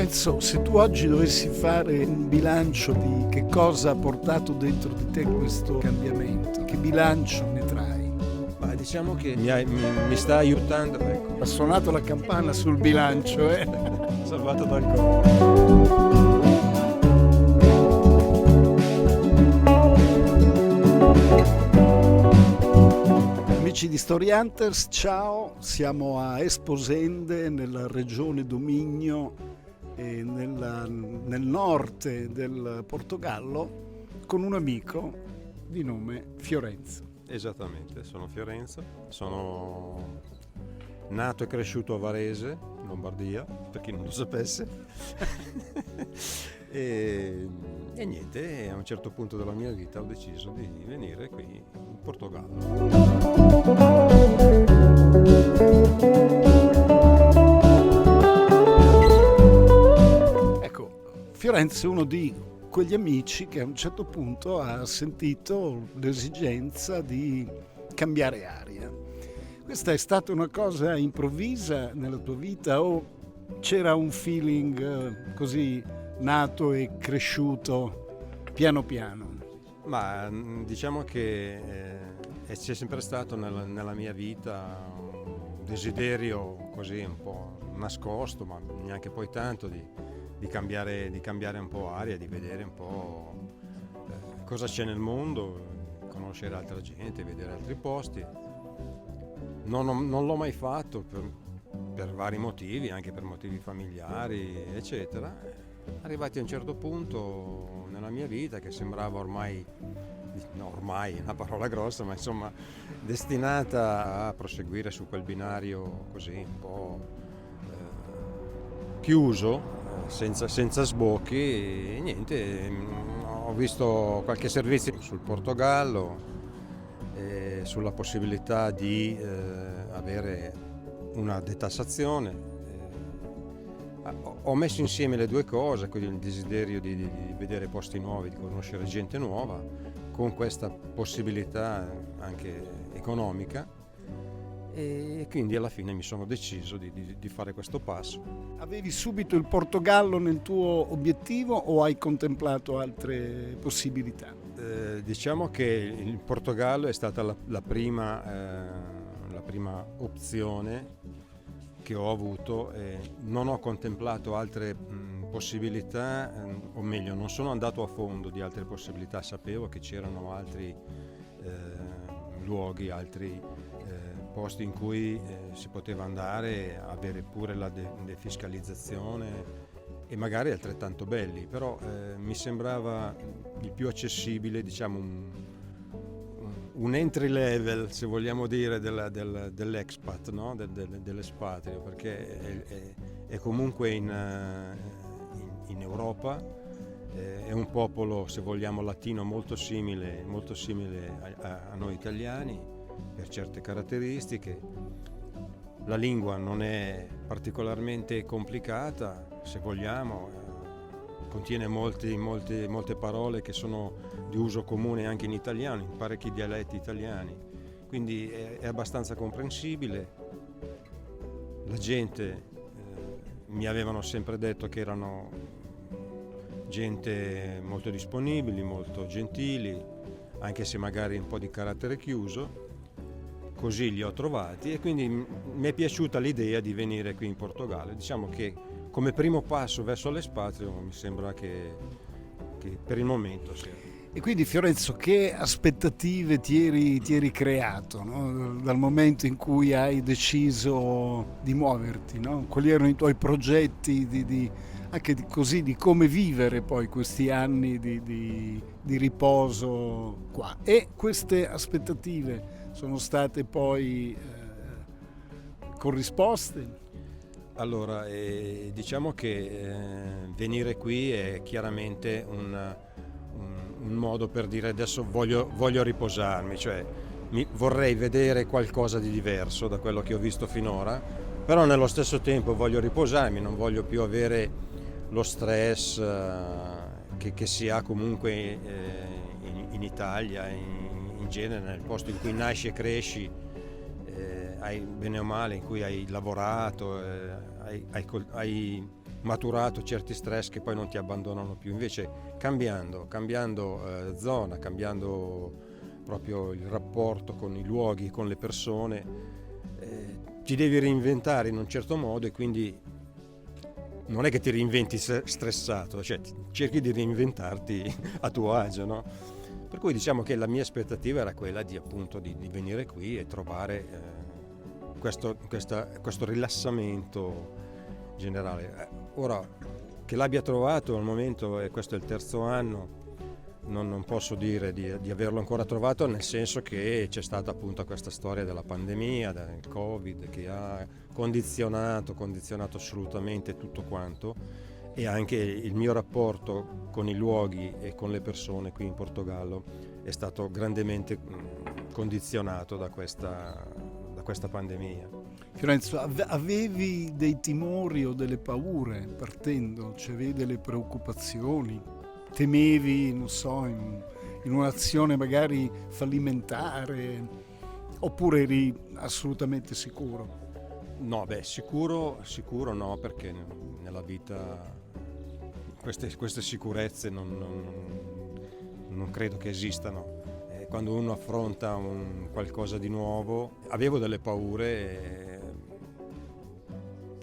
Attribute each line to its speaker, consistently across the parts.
Speaker 1: Fiorenzo, se tu oggi dovessi fare un bilancio di che cosa ha portato dentro di te questo cambiamento, che bilancio ne trai?
Speaker 2: Ma diciamo che mi sta aiutando, ecco.
Speaker 1: Ha suonato la campana sul bilancio,
Speaker 2: Salvato dal colpo.
Speaker 1: Amici di Story Hunters, ciao, siamo a Esposende, nella regione Dominio, nel nord del Portogallo, con un amico di nome Fiorenzo.
Speaker 2: Esattamente, sono Fiorenzo, sono nato e cresciuto a Varese, in Lombardia, per chi non lo sapesse. e niente, a un certo punto della mia vita ho deciso di venire qui in Portogallo.
Speaker 1: Ecco, Fiorenzo è uno di quegli amici che a un certo punto ha sentito l'esigenza di cambiare aria. Questa è stata una cosa improvvisa nella tua vita o c'era un feeling così nato e cresciuto piano piano?
Speaker 2: Ma diciamo che c'è sempre stato nella mia vita un desiderio così un po' nascosto, ma neanche poi tanto, di cambiare un po' aria, di vedere un po' cosa c'è nel mondo, conoscere altra gente, vedere altri posti. Non l'ho mai fatto per vari motivi, anche per motivi familiari, eccetera. Arrivati a un certo punto nella mia vita che sembrava ormai è una parola grossa, ma insomma destinata a proseguire su quel binario così un po' chiuso, senza sbocchi, e niente, ho visto qualche servizio sul Portogallo, sulla possibilità di avere una detassazione. Ho messo insieme le due cose, quindi il desiderio di vedere posti nuovi, di conoscere gente nuova, con questa possibilità anche economica, e quindi alla fine mi sono deciso di fare questo passo.
Speaker 1: Avevi subito il Portogallo nel tuo obiettivo o hai contemplato altre possibilità?
Speaker 2: Diciamo che il Portogallo è stata la prima opzione che ho avuto. Non ho contemplato altre possibilità, o meglio, non sono andato a fondo di altre possibilità. Sapevo che c'erano altri luoghi, altri posti in cui si poteva andare, avere pure la defiscalizzazione e magari altrettanto belli, però mi sembrava il più accessibile, diciamo un entry level, se vogliamo dire, dell'expat, no? Dell'espatrio, perché è comunque in Europa, è un popolo, se vogliamo, latino molto simile a noi italiani per certe caratteristiche. La lingua non è particolarmente complicata, se vogliamo, contiene molte parole che sono di uso comune anche in italiano, in parecchi dialetti italiani, quindi è abbastanza comprensibile. La gente mi avevano sempre detto che erano gente molto disponibili, molto gentili, anche se magari un po' di carattere chiuso. Così li ho trovati e quindi mi è piaciuta l'idea di venire qui in Portogallo. Diciamo che come primo passo verso l'espatrio mi sembra che per il momento sia.
Speaker 1: E quindi Fiorenzo, che aspettative ti eri creato, no? Dal momento in cui hai deciso di muoverti, no? Quali erano i tuoi progetti anche di come vivere poi questi anni di riposo qua? E queste aspettative sono state poi corrisposte?
Speaker 2: Allora, diciamo che venire qui è chiaramente un modo per dire adesso voglio riposarmi, cioè vorrei vedere qualcosa di diverso da quello che ho visto finora, però nello stesso tempo voglio riposarmi, non voglio più avere lo stress che si ha comunque in Italia, in genere nel posto in cui nasci e cresci, hai bene o male, in cui hai lavorato, hai maturato certi stress che poi non ti abbandonano più. Invece cambiando zona, cambiando proprio il rapporto con i luoghi, con le persone, ti devi reinventare in un certo modo, e quindi non è che ti reinventi stressato, cioè cerchi di reinventarti a tuo agio, no? Per cui diciamo che la mia aspettativa era quella di appunto di venire qui e trovare questo rilassamento generale. Ora che l'abbia trovato al momento, e questo è il terzo anno, non posso dire di averlo ancora trovato, nel senso che c'è stata appunto questa storia della pandemia, del Covid, che ha condizionato assolutamente tutto quanto, e anche il mio rapporto con i luoghi e con le persone qui in Portogallo è stato grandemente condizionato da questa pandemia.
Speaker 1: Fiorenzo, avevi dei timori o delle paure partendo? Cioè, avevi delle preoccupazioni? Temevi, non so, in un'azione magari fallimentare, oppure eri assolutamente sicuro?
Speaker 2: No, sicuro no, perché nella vita queste sicurezze non credo che esistano. Quando uno affronta qualcosa di nuovo, avevo delle paure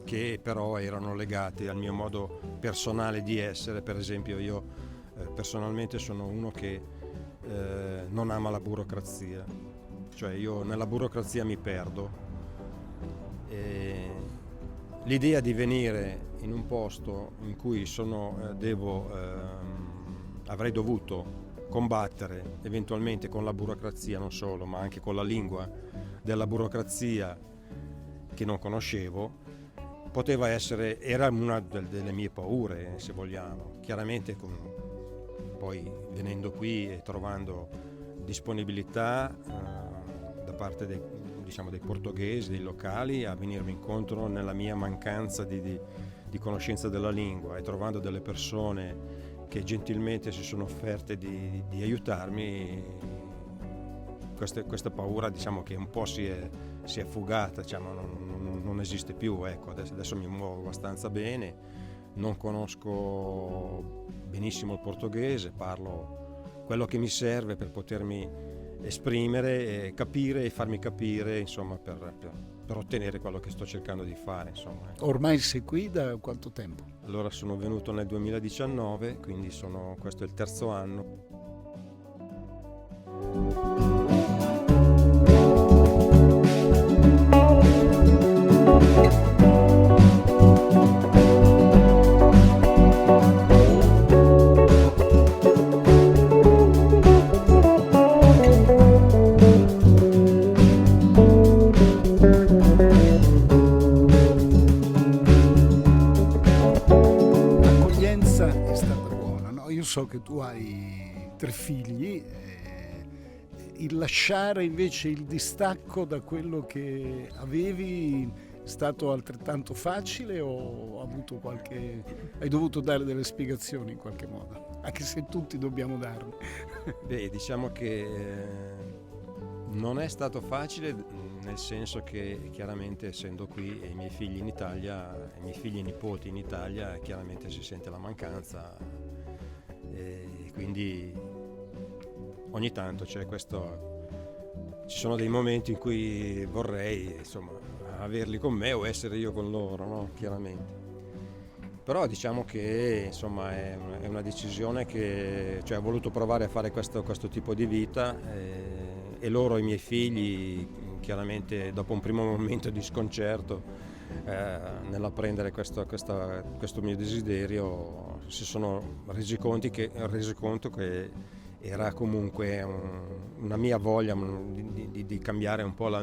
Speaker 2: che però erano legate al mio modo personale di essere. Per esempio, io personalmente sono uno che non ama la burocrazia, cioè io nella burocrazia mi perdo. L'idea di venire in un posto in cui avrei dovuto combattere eventualmente con la burocrazia, non solo, ma anche con la lingua della burocrazia che non conoscevo, era una delle mie paure, se vogliamo. Chiaramente poi venendo qui e trovando disponibilità da parte dei portoghesi, dei locali, a venirmi incontro nella mia mancanza di conoscenza della lingua, e trovando delle persone che gentilmente si sono offerte di aiutarmi, questa paura diciamo che un po' si è fugata, diciamo, non esiste più. Ecco, adesso mi muovo abbastanza bene, non conosco benissimo il portoghese, parlo quello che mi serve per potermi esprimere e capire e farmi capire, insomma, per ottenere quello che sto cercando di fare, insomma.
Speaker 1: Ormai sei qui da quanto tempo?
Speaker 2: Allora, sono venuto nel 2019, quindi questo è il terzo anno.
Speaker 1: So che tu hai 3 figli, il lasciare invece il distacco da quello che avevi è stato altrettanto facile, o hai dovuto dare delle spiegazioni in qualche modo, anche se tutti dobbiamo darne?
Speaker 2: Diciamo che non è stato facile, nel senso che chiaramente, essendo qui e i miei figli in Italia, i miei figli e nipoti in Italia, chiaramente si sente la mancanza. E quindi ogni tanto ci sono dei momenti in cui vorrei, insomma, averli con me o essere io con loro, no? Chiaramente. Però diciamo che, insomma, è una decisione che, cioè, ho voluto provare a fare questo tipo di vita, e loro, i miei figli, chiaramente dopo un primo momento di sconcerto nell'apprendere questo mio desiderio, si sono resi conto che era comunque una mia voglia di cambiare un po' la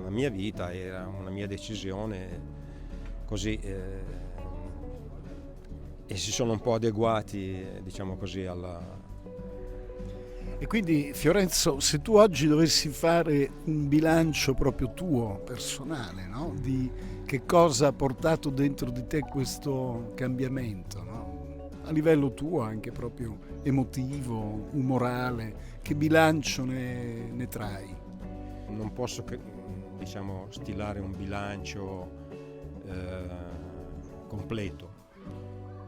Speaker 2: mia vita, era una mia decisione, così, e si sono un po' adeguati, diciamo così,
Speaker 1: E quindi, Fiorenzo, se tu oggi dovessi fare un bilancio proprio tuo, personale, no? Di che cosa ha portato dentro di te questo cambiamento, no? A livello tuo, anche proprio emotivo, umorale, che bilancio ne trai?
Speaker 2: Non posso, diciamo, stilare un bilancio completo,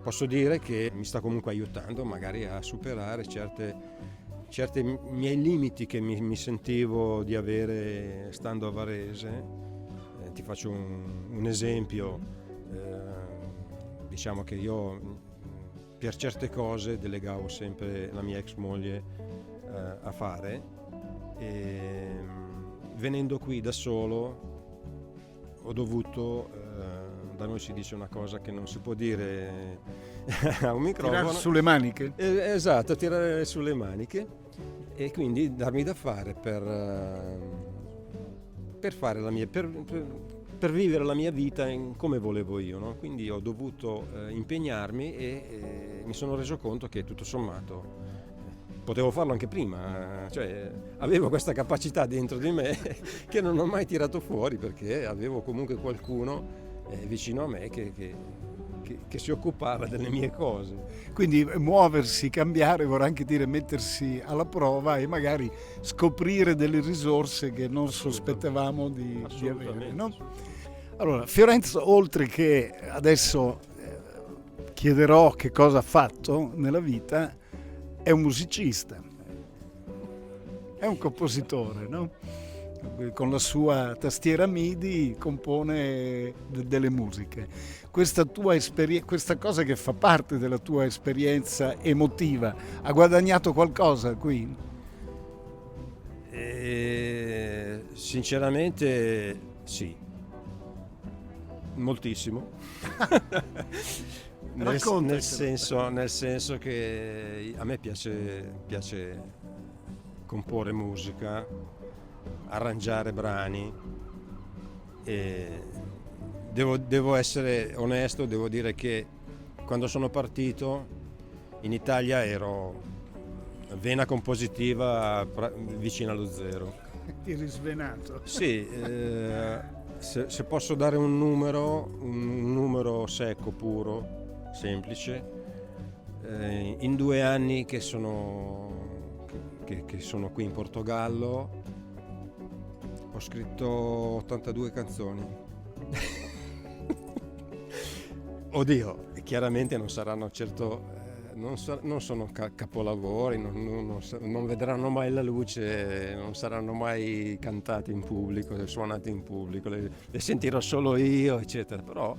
Speaker 2: posso dire che mi sta comunque aiutando magari a superare certi miei limiti che mi sentivo di avere stando a Varese. Ti faccio un esempio, diciamo che io per certe cose delegavo sempre la mia ex moglie a fare, e venendo qui da solo ho dovuto, da noi si dice una cosa che non si può dire a un microfono.
Speaker 1: Tirare sulle maniche?
Speaker 2: Esatto, tirare sulle maniche, e quindi darmi da fare per fare per vivere la mia vita come volevo io, no? Quindi ho dovuto impegnarmi, e mi sono reso conto che tutto sommato potevo farlo anche prima, cioè avevo questa capacità dentro di me che non ho mai tirato fuori, perché avevo comunque qualcuno vicino a me che si occupava delle mie cose.
Speaker 1: Quindi muoversi, cambiare vorrà anche dire mettersi alla prova e magari scoprire delle risorse che non sospettavamo di avere, no? Allora, Fiorenzo, oltre che adesso chiederò che cosa ha fatto nella vita, è un musicista, è un compositore, no? Con la sua tastiera MIDI compone delle musiche. Questa tua questa cosa che fa parte della tua esperienza emotiva, ha guadagnato qualcosa qui?
Speaker 2: Sinceramente sì, moltissimo. nel senso che a me piace comporre musica, arrangiare brani, e devo essere onesto, devo dire che quando sono partito in Italia ero vena compositiva vicino allo zero.
Speaker 1: Ti risvenato.
Speaker 2: Sì, se posso dare un numero secco, puro, semplice, in 2 anni che sono qui in Portogallo ho scritto 82 canzoni. Oddio, chiaramente non saranno certo, non sono capolavori, non vedranno mai la luce, non saranno mai cantate in pubblico, suonate in pubblico, le sentirò solo io, eccetera, però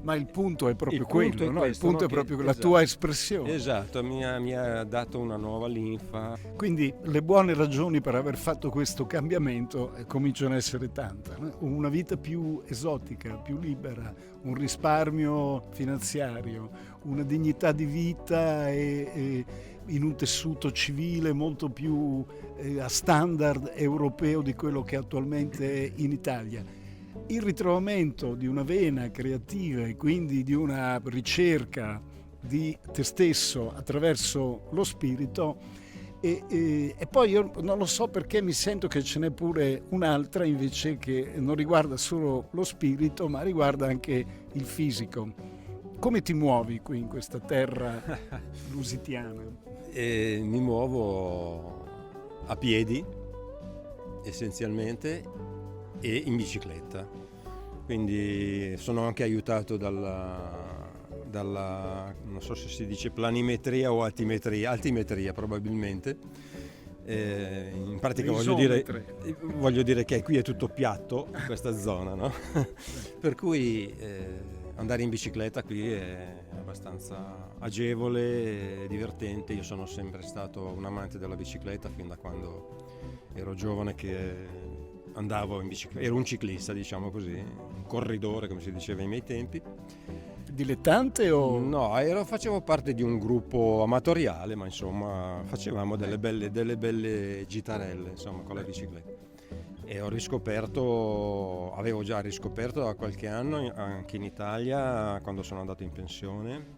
Speaker 1: ma il punto è proprio quello, no? Il
Speaker 2: questo,
Speaker 1: punto
Speaker 2: no?
Speaker 1: è proprio la
Speaker 2: Esatto.
Speaker 1: tua espressione.
Speaker 2: Esatto, mi ha dato una nuova linfa.
Speaker 1: Quindi le buone ragioni per aver fatto questo cambiamento cominciano a essere tante, no? Una vita più esotica, più libera, un risparmio finanziario, una dignità di vita e in un tessuto civile molto più a standard europeo di quello che attualmente è in Italia. Il ritrovamento di una vena creativa e quindi di una ricerca di te stesso attraverso lo spirito, e poi io non lo so perché mi sento che ce n'è pure un'altra invece che non riguarda solo lo spirito ma riguarda anche il fisico. Come ti muovi qui in questa terra lusitiana?
Speaker 2: Mi muovo a piedi essenzialmente e in bicicletta, quindi sono anche aiutato dalla non so se si dice planimetria o altimetria probabilmente, in pratica voglio dire che qui è tutto piatto in questa zona, no? Per cui andare in bicicletta qui è abbastanza agevole e divertente. Io sono sempre stato un amante della bicicletta fin da quando ero giovane, che andavo in bicicletta, ero un ciclista, diciamo così, un corridore come si diceva ai miei tempi.
Speaker 1: Dilettante o?
Speaker 2: No, facevo parte di un gruppo amatoriale, ma insomma facevamo delle belle gitarelle, insomma, con la bicicletta. E avevo già riscoperto da qualche anno anche in Italia, quando sono andato in pensione,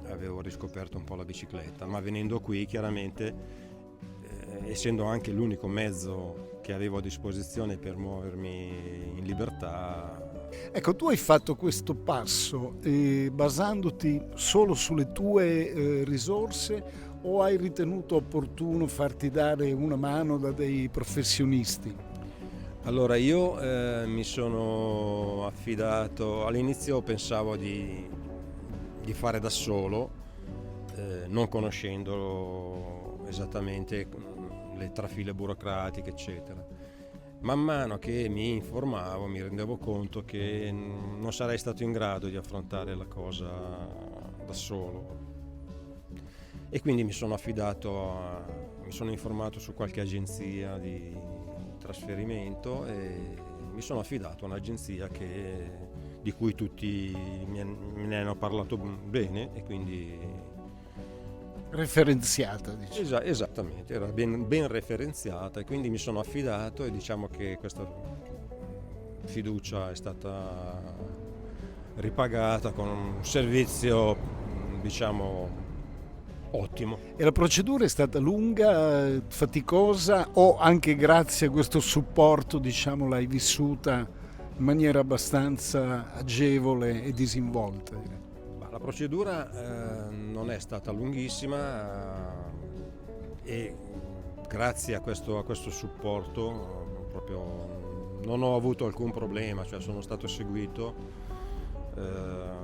Speaker 2: avevo riscoperto un po' la bicicletta, ma venendo qui chiaramente, essendo anche l'unico mezzo che avevo a disposizione per muovermi in libertà.
Speaker 1: Ecco, tu hai fatto questo passo basandoti solo sulle tue risorse, o hai ritenuto opportuno farti dare una mano da dei professionisti?
Speaker 2: Allora io mi sono affidato, all'inizio pensavo di di fare da solo, non conoscendo esattamente le trafile burocratiche, eccetera. Man mano che mi informavo mi rendevo conto che non sarei stato in grado di affrontare la cosa da solo, e quindi mi sono informato su qualche agenzia di trasferimento e mi sono affidato a un'agenzia di cui tutti me ne hanno parlato bene, e quindi
Speaker 1: Referenziata, diciamo.
Speaker 2: esattamente, era ben referenziata, e quindi mi sono affidato, e diciamo che questa fiducia è stata ripagata con un servizio, diciamo, ottimo.
Speaker 1: E la procedura è stata lunga, faticosa, o anche grazie a questo supporto, diciamo, l'hai vissuta in maniera abbastanza agevole e disinvolta? Direi.
Speaker 2: La procedura non è stata lunghissima, e grazie a questo supporto proprio non ho avuto alcun problema, cioè sono stato seguito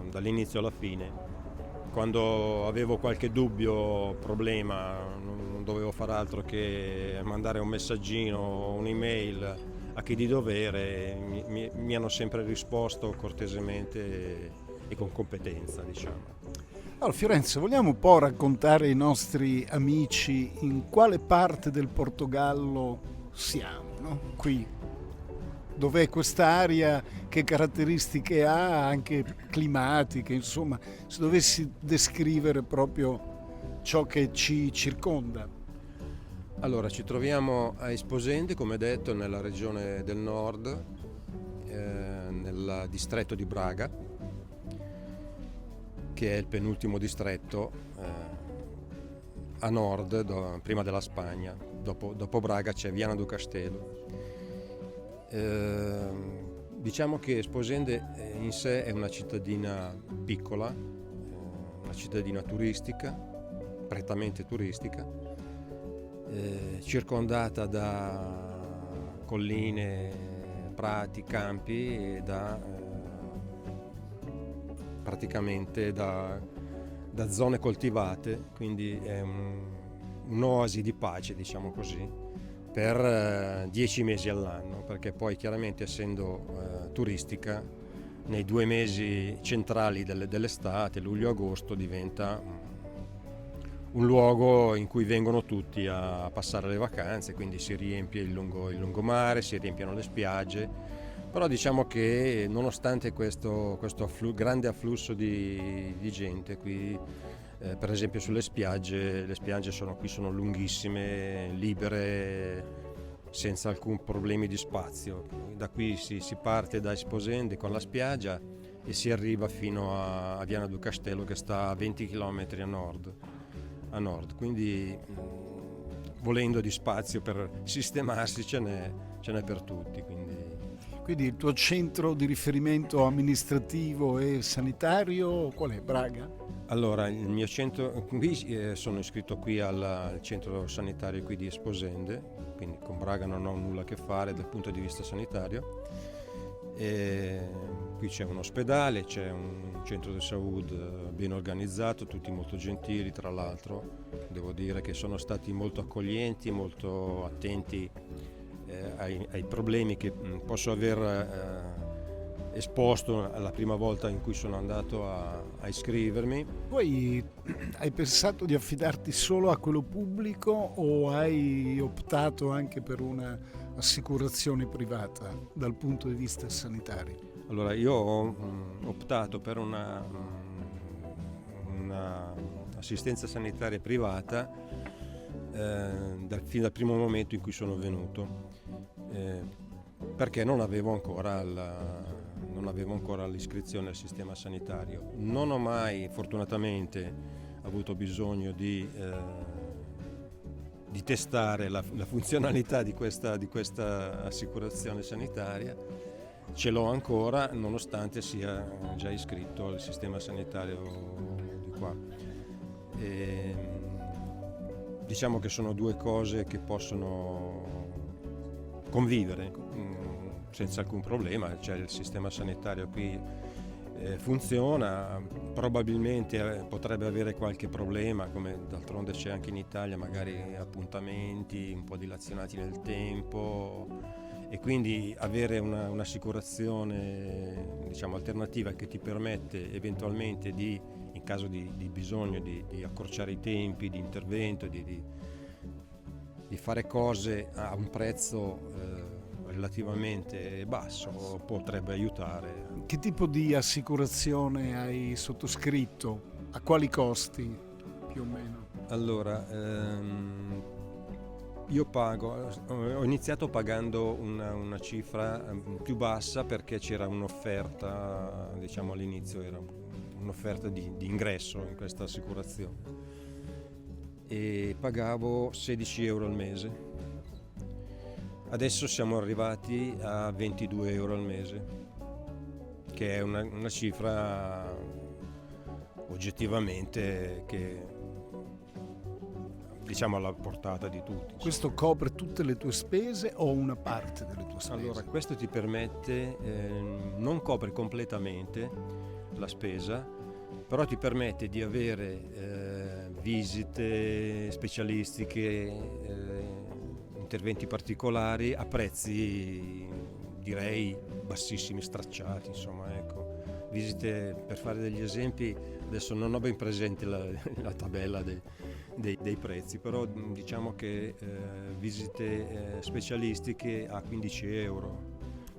Speaker 2: dall'inizio alla fine. Quando avevo qualche dubbio, problema, non dovevo fare altro che mandare un messaggino, un'email a chi di dovere, mi hanno sempre risposto cortesemente e con competenza, diciamo.
Speaker 1: Allora, Fiorenzo, vogliamo un po' raccontare ai nostri amici in quale parte del Portogallo siamo, no? Qui, dov'è quest'area, che caratteristiche ha, anche climatiche, insomma, se dovessi descrivere proprio ciò che ci circonda.
Speaker 2: Allora, ci troviamo a Esposende, come detto, nella regione del nord, nel distretto di Braga, che è il penultimo distretto a nord, prima della Spagna. Dopo Braga c'è Viana do Castelo. Diciamo che Esposende in sé è una cittadina piccola, una cittadina turistica, prettamente turistica, circondata da colline, prati, campi, e praticamente da zone coltivate, quindi è un'oasi di pace, diciamo così, per 10 mesi all'anno, perché poi chiaramente, essendo turistica, nei 2 mesi centrali dell'estate, luglio-agosto, diventa un luogo in cui vengono tutti a passare le vacanze, quindi si riempie il lungomare, si riempiono le spiagge. Però diciamo che, nonostante questo grande afflusso di gente qui, per esempio sulle spiagge, le spiagge sono lunghissime, libere, senza alcun problemi di spazio. Da qui si parte da Esposende con la spiaggia e si arriva fino a Viana do Castelo, che sta a 20 km a nord. Quindi, volendo di spazio per sistemarsi, ce n'è per tutti.
Speaker 1: Quindi il tuo centro di riferimento amministrativo e sanitario qual è? Braga?
Speaker 2: Allora, il mio centro, qui sono iscritto qui al centro sanitario qui di Esposende, quindi con Braga non ho nulla a che fare dal punto di vista sanitario. Qui c'è un ospedale, c'è un centro di salute ben organizzato, tutti molto gentili, tra l'altro. Devo dire che sono stati molto accoglienti, molto attenti ai problemi che posso aver esposto la prima volta in cui sono andato a iscrivermi.
Speaker 1: Poi hai pensato di affidarti solo a quello pubblico o hai optato anche per una assicurazione privata dal punto di vista sanitario?
Speaker 2: Allora, io ho optato per una assistenza sanitaria privata fin dal primo momento in cui sono venuto, perché non avevo ancora l'iscrizione al sistema sanitario. Non ho mai, fortunatamente, avuto bisogno di testare la funzionalità di questa assicurazione sanitaria. Ce l'ho ancora, nonostante sia già iscritto al sistema sanitario di qua. Diciamo che sono due cose che possono convivere senza alcun problema. C'è il sistema sanitario qui funziona, probabilmente potrebbe avere qualche problema, come d'altronde c'è anche in Italia, magari appuntamenti un po' dilazionati nel tempo, e quindi avere un'assicurazione, diciamo, alternativa che ti permette eventualmente in caso di bisogno di accorciare i tempi di intervento, di fare cose a un prezzo relativamente basso, potrebbe aiutare.
Speaker 1: Che tipo di assicurazione hai sottoscritto? A quali costi più o meno?
Speaker 2: Allora, io ho iniziato pagando una cifra più bassa perché c'era un'offerta, diciamo all'inizio era un'offerta di ingresso in questa assicurazione, e pagavo 16 euro al mese. Adesso siamo arrivati a 22 euro al mese, che è una cifra oggettivamente che, diciamo, alla portata di tutti.
Speaker 1: Questo copre tutte le tue spese o una parte delle tue spese?
Speaker 2: Allora, questo ti permette, non copre completamente la spesa, però ti permette di avere visite specialistiche, interventi particolari a prezzi, direi, bassissimi, stracciati, insomma, ecco. Visite, per fare degli esempi, adesso non ho ben presente la tabella dei prezzi, però diciamo che visite specialistiche a 15 euro.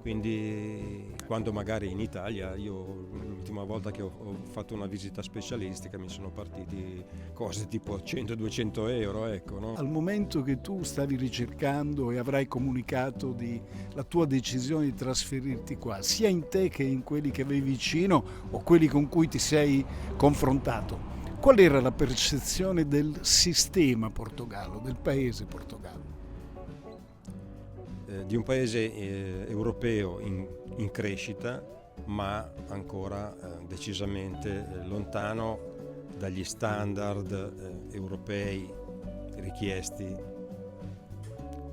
Speaker 2: Quindi quando magari in Italia, io l'ultima volta che ho fatto una visita specialistica mi sono partiti cose tipo 100-200 euro, ecco, no?
Speaker 1: Al momento che tu stavi ricercando e avrai comunicato la tua decisione di trasferirti qua, sia in te che in quelli che avevi vicino o quelli con cui ti sei confrontato, qual era la percezione del sistema Portogallo, del paese Portogallo?
Speaker 2: Di un paese europeo in crescita, ma ancora decisamente lontano dagli standard europei richiesti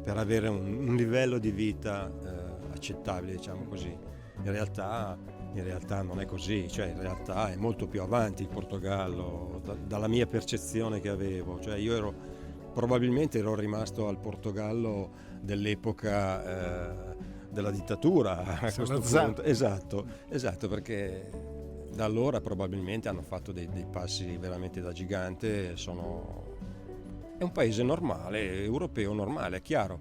Speaker 2: per avere un livello di vita accettabile, diciamo così. In realtà non è così, cioè in realtà è molto più avanti il Portogallo dalla mia percezione che avevo, cioè probabilmente ero rimasto al Portogallo dell'epoca della dittatura a questo punto. Esatto, perché da allora probabilmente hanno fatto dei passi veramente da gigante. È un paese normale, europeo normale, è chiaro.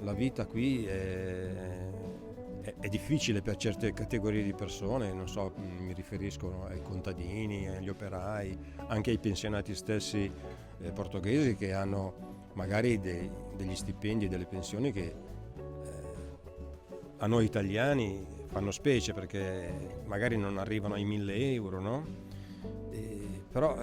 Speaker 2: La vita qui è difficile per certe categorie di persone, non so, mi riferisco ai contadini, agli operai, anche ai pensionati stessi portoghesi, che hanno magari degli stipendi e delle pensioni che a noi italiani fanno specie, perché magari non arrivano ai 1.000 euro, no? Però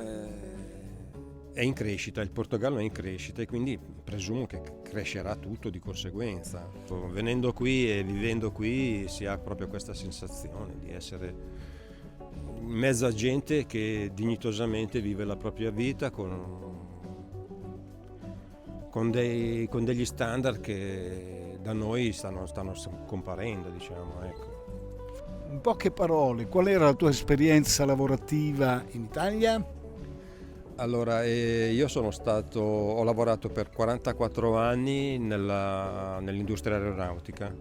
Speaker 2: è in crescita, il Portogallo è in crescita, e quindi presumo che crescerà tutto di conseguenza. Venendo qui e vivendo qui si ha proprio questa sensazione di essere in mezzo a gente che dignitosamente vive la propria vita con degli standard che da noi stanno scomparendo, diciamo, ecco.
Speaker 1: In poche parole, qual era la tua esperienza lavorativa in Italia?
Speaker 2: Allora, io ho lavorato per 44 anni nell'industria aeronautica.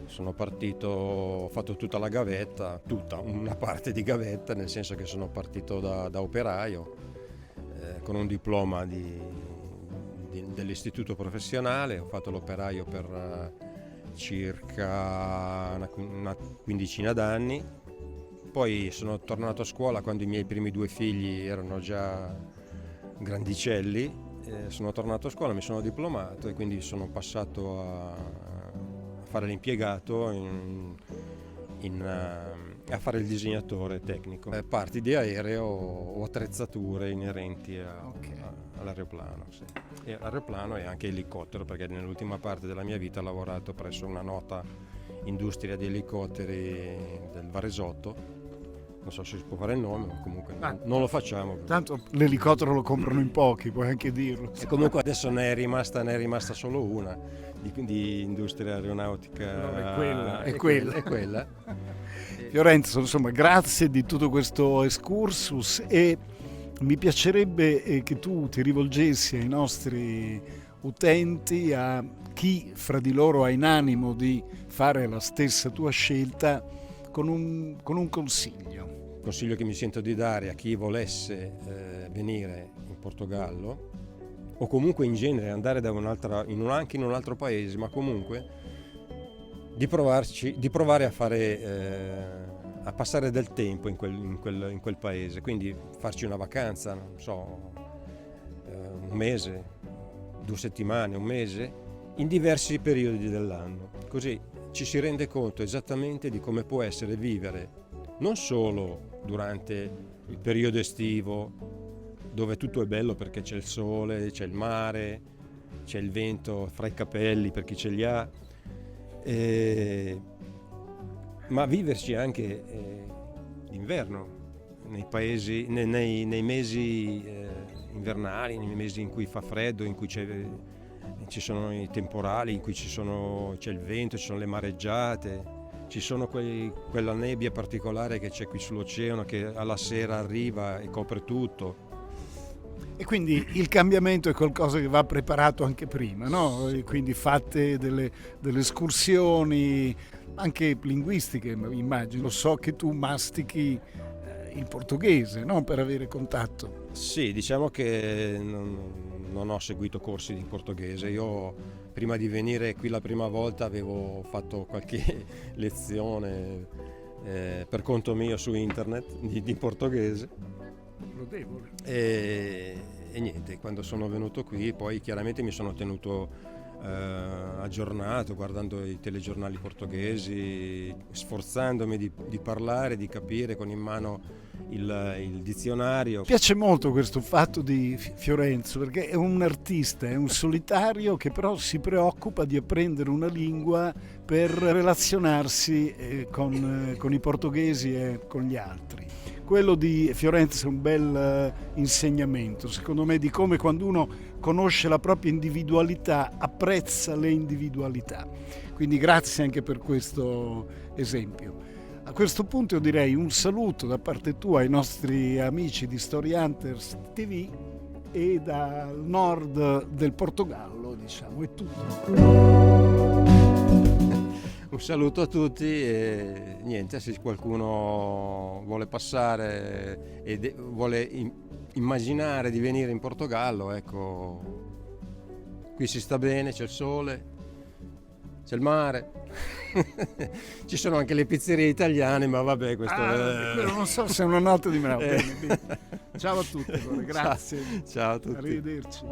Speaker 2: Sono partito, ho fatto tutta la gavetta, una parte di gavetta, nel senso che sono partito da operaio con un diploma dell'istituto professionale. Ho fatto l'operaio per circa una quindicina d'anni. Poi sono tornato a scuola quando i miei primi 2 figli erano già grandicelli. Sono tornato a scuola, mi sono diplomato e quindi sono passato a fare l'impiegato a fare il disegnatore tecnico. Parti di aereo o attrezzature inerenti all'aeroplano. Sì. E aeroplano e anche elicottero, perché nell'ultima parte della mia vita ho lavorato presso una nota industria di elicotteri del Varesotto. Non so se si può fare il nome, ma comunque non lo facciamo.
Speaker 1: Tanto l'elicottero lo comprano in pochi, puoi anche dirlo.
Speaker 2: E comunque adesso ne è rimasta solo una di industria aeronautica.
Speaker 1: No, è quella. Fiorenzo, insomma, grazie di tutto questo excursus e mi piacerebbe che tu ti rivolgessi ai nostri utenti, a chi fra di loro ha in animo di fare la stessa tua scelta, con un consiglio.
Speaker 2: Il consiglio che mi sento di dare a chi volesse venire in Portogallo, o comunque in genere andare anche in un altro paese, ma comunque di provare a fare a passare del tempo in quel paese, quindi farci una vacanza, non so, un mese, 2 settimane, un mese, in diversi periodi dell'anno. Così ci si rende conto esattamente di come può essere vivere non solo durante il periodo estivo, dove tutto è bello perché c'è il sole, c'è il mare, c'è il vento fra i capelli per chi ce li ha, ma viverci anche d'inverno, nei paesi, nei mesi invernali, nei mesi in cui fa freddo, in cui ci sono i temporali, in cui c'è il vento, ci sono le mareggiate, ci sono quella nebbia particolare che c'è qui sull'oceano che alla sera arriva e copre tutto.
Speaker 1: E quindi il cambiamento è qualcosa che va preparato anche prima, no? E quindi fatte delle escursioni anche linguistiche, immagino. So che tu mastichi il portoghese, no? Per avere contatto.
Speaker 2: Sì, diciamo che non ho seguito corsi di portoghese. Io prima di venire qui la prima volta avevo fatto qualche lezione per conto mio su internet di portoghese.
Speaker 1: Lodevole.
Speaker 2: E niente, quando sono venuto qui poi chiaramente mi sono tenuto aggiornato guardando i telegiornali portoghesi, sforzandomi di parlare, di capire con in mano il dizionario.
Speaker 1: Mi piace molto questo fatto di Fiorenzo, perché è un artista, è un solitario che però si preoccupa di apprendere una lingua per relazionarsi con i portoghesi e con gli altri. Quello di Fiorenzo è un bel insegnamento, secondo me, di come quando uno conosce la propria individualità apprezza le individualità. Quindi grazie anche per questo esempio. A questo punto io direi un saluto da parte tua ai nostri amici di Story Hunters TV e dal nord del Portogallo, diciamo, è tutto.
Speaker 2: Un saluto a tutti e niente, se qualcuno vuole passare e vuole immaginare di venire in Portogallo, ecco, qui si sta bene, c'è il sole, c'è il mare, ci sono anche le pizzerie italiane, ma vabbè, questo
Speaker 1: non so se è una nota di meno. Ciao a tutti, grazie.
Speaker 2: Ciao a tutti.
Speaker 1: Arrivederci.